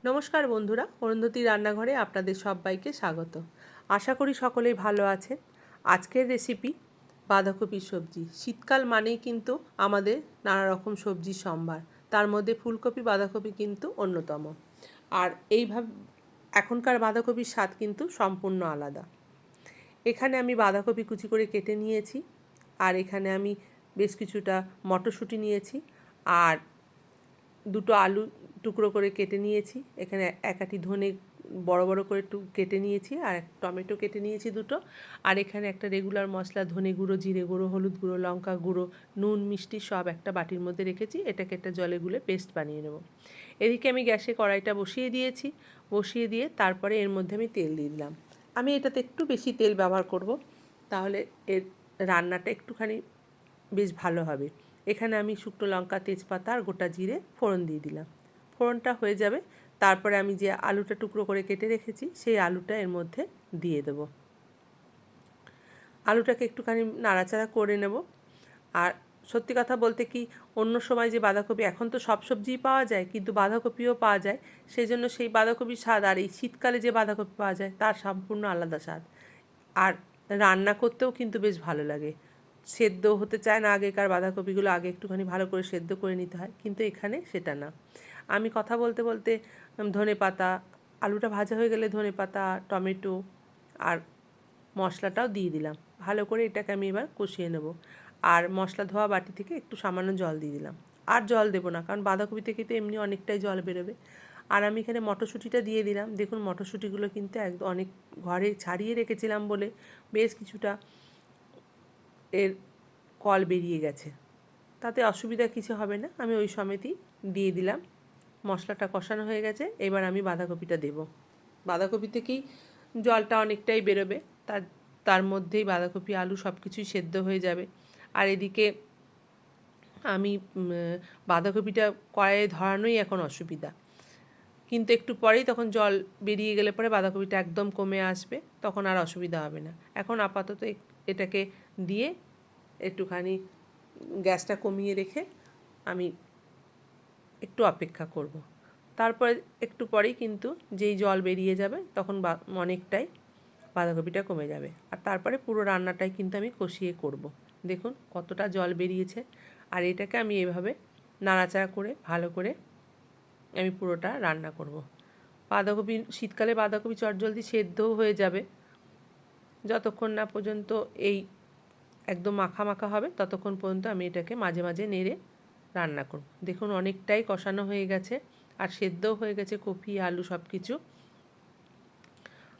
নমস্কার বন্ধুরা, অরুন্ধতী রান্নাঘরে আপনাদের সবাইকে স্বাগত। আশা করি সকলেই ভালো আছেন। আজকের রেসিপি বাঁধাকপির সবজি। শীতকাল মানেই কিন্তু আমাদের নানা রকম সবজির সম্ভার, তার মধ্যে ফুলকপি বাঁধাকপি কিন্তু অন্যতম। আর এইভাবে এখনকার বাঁধাকপির স্বাদ কিন্তু সম্পূর্ণ আলাদা। এখানে আমি বাঁধাকপি কুচি করে কেটে নিয়েছি, আর এখানে আমি বেশ কিছুটা মটরশুঁটি নিয়েছি, আর দুটো আলু টুকরো করে কেটে নিয়েছি। এখানে এক আঁটি ধনে বড় বড় করে কেটে নিয়েছি, আর টমেটো কেটে নিয়েছি দুটো। আর এখানে একটা রেগুলার মশলা ধনে গুঁড়ো, জিরে গুঁড়ো, হলুদ গুঁড়ো, লঙ্কা গুঁড়ো, নুন, মিষ্টি সব একটা বাটির মধ্যে রেখেছি। এটাকে একটা জলে গুলে পেস্ট বানিয়ে নেব। এদিকে আমি গ্যাসে কড়াইটা বসিয়ে দিয়েছি। বসিয়ে দিয়ে তারপরে এর মধ্যে আমি তেল দিয়ে দিলাম। আমি এটাতে একটু বেশি তেল ব্যবহার করব, তাহলে এর রান্নাটা একটুখানি বেশ ভালো হবে। এখানে আমি শুকনো লঙ্কা, তেজপাতা আর গোটা জিরে ফোড়ন দিয়ে দিলাম। ফোড়নটা হয়ে যাবে, তারপরে আমি যে আলুটা টুকরো করে কেটে রেখেছি সেই আলুটা এর মধ্যে দিয়ে দেবো। আলুটাকে একটুখানি নাড়াচাড়া করে নেব। আর সত্যি কথা বলতে কি, অন্য সময় যে বাঁধাকপি, এখন তো সব সবজিই পাওয়া যায় কিন্তু বাঁধাকপিও পাওয়া যায়, সেই জন্য সেই বাঁধাকপির স্বাদ আর এই শীতকালে যে বাঁধাকপি পাওয়া যায় তার সম্পূর্ণ আলাদা স্বাদ। আর রান্না করতেও কিন্তু বেশ ভালো লাগে। সেদ্ধ হতে চায় না, আগেকার বাঁধাকপিগুলো আগে একটুখানি ভালো করে সেদ্ধ করে নিতে হয়, কিন্তু এখানে সেটা না। আমি কথা বলতে বলতে ধনেপাতা, আলুটা ভাজা হয়ে গেলে ধনেপাতা, টমেটো আর মশলাটাও দিয়ে দিলাম। ভালো করে এটাকে আমি এবার কষিয়ে নেব। আর মশলা ধোয়া বাটি থেকে একটু সামান্য জল দিয়ে দিলাম। আর জল দেবো না, কারণ বাঁধাকপি থেকে তো এমনি অনেকটাই জল বেরোবে। আর আমি এখানে মটরশুঁটিটা দিয়ে দিলাম। দেখুন মটরশুঁটিগুলো কিন্তু একদম অনেক ঘরে ছাড়িয়ে রেখেছিলাম বলে বেশ কিছুটা এর কল বেরিয়ে গেছে, তাতে অসুবিধা কিছু হবে না। আমি ওই সমেতই দিয়ে দিলাম। মশলাটা কষানো হয়ে গেছে, এবার আমি বাঁধাকপিটা দেব। বাঁধাকপি থেকেই জলটা অনেকটাই বেরোবে, তার তার মধ্যেই বাঁধাকপি আলু সব কিছুই সেদ্ধ হয়ে যাবে। আর এদিকে আমি বাঁধাকপিটা কড়াইয়ে ধরানোই এখন অসুবিধা, কিন্তু একটু পরেই তখন জল বেরিয়ে গেলে পরে বাঁধাকপিটা একদম কমে আসবে, তখন আর অসুবিধা হবে না। এখন আপাতত এটাকে দিয়ে একটুখানি গ্যাসটা কমিয়ে রেখে আমি একটু অপেক্ষা করব। তারপরে একটু পরেই কিন্তু যেই জল বেরিয়ে যাবে তখন অনেকটাই বাঁধাকপিটা কমে যাবে। আর তারপরে পুরো রান্নাটাই কিন্তু আমি কষিয়ে করব। দেখুন কতটা জল বেরিয়েছে। আর এটাকে আমি এভাবে নাড়াচাড়া করে ভালো করে আমি পুরোটা রান্না করব। বাঁধাকপি, শীতকালে বাঁধাকপি চটজলদি সেদ্ধও হয়ে যাবে। যতক্ষণ না পর্যন্ত এই একদম মাখা মাখা হবে ততক্ষণ পর্যন্ত আমি এটাকে মাঝে মাঝে নেড়ে রান্না করব। দেখুন অনেকটাই কষানো হয়ে গেছে, আর সেদ্ধও হয়ে গেছে কপি, আলু সব কিছু।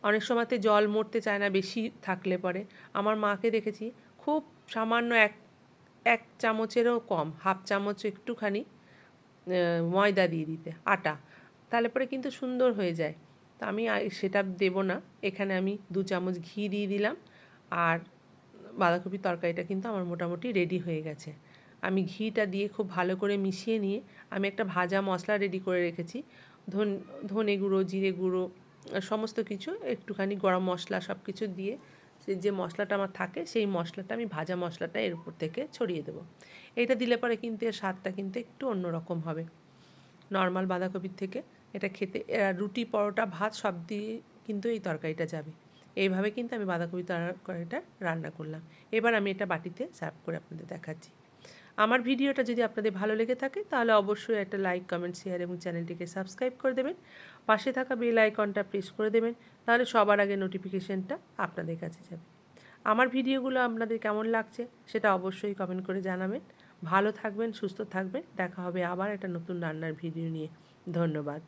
অনেক সময়তে জল মরতে চায় না বেশি থাকলে পরে। আমার মাকে দেখেছি খুব সামান্য এক চামচেরও কম, হাফ চামচ একটুখানি ময়দা দিয়ে দিতে, আটা, তাহলে পরে কিন্তু সুন্দর হয়ে যায়। তো আমি সেটা দেব না। এখানে আমি 2 চামচ ঘি দিয়ে দিলাম। আর বাঁধাকপির তরকারিটা কিন্তু আমার মোটামুটি রেডি হয়ে গেছে। আমি ঘিটা দিয়ে খুব ভালো করে মিশিয়ে নিয়ে আমি একটা ভাজা মশলা রেডি করে রেখেছি। ধনে গুঁড়ো, জিরে গুঁড়ো, সমস্ত কিছু, একটুখানি গরম মশলা সব কিছু দিয়ে যে মশলাটা আমার থাকে সেই মশলাটা আমি ভাজা মশলাটা এর উপর থেকে ছড়িয়ে দেবো। এটা দিলে পরে কিন্তু এর স্বাদটা কিন্তু একটু অন্যরকম হবে নর্মাল বাঁধাকপির থেকে। এটা খেতে রুটি, পরোটা, ভাত সব দিয়ে কিন্তু এই তরকারিটা যাবে। এইভাবে কিন্তু আমি বাঁধাকপি তরকারিটা রান্না করলাম। এবার আমি এটা বাটিতে সার্ভ করে আপনাদের দেখাচ্ছি। আমার ভিডিওটা যদি আপনাদের ভালো লেগে থাকে তাহলে অবশ্যই একটা লাইক, কমেন্ট, শেয়ার এবং চ্যানেলটিকে সাবস্ক্রাইব করে দেবেন। পাশে থাকা বেল আইকনটা প্রেস করে দেবেন, তাহলে সবার আগে নোটিফিকেশনটা আপনাদের কাছে যাবে। আমার ভিডিওগুলো আপনাদের কেমন লাগছে সেটা অবশ্যই কমেন্ট করে জানাবেন। ভালো থাকবেন, সুস্থ থাকবেন। দেখা হবে আবার একটা নতুন রান্নার ভিডিও নিয়ে। ধন্যবাদ।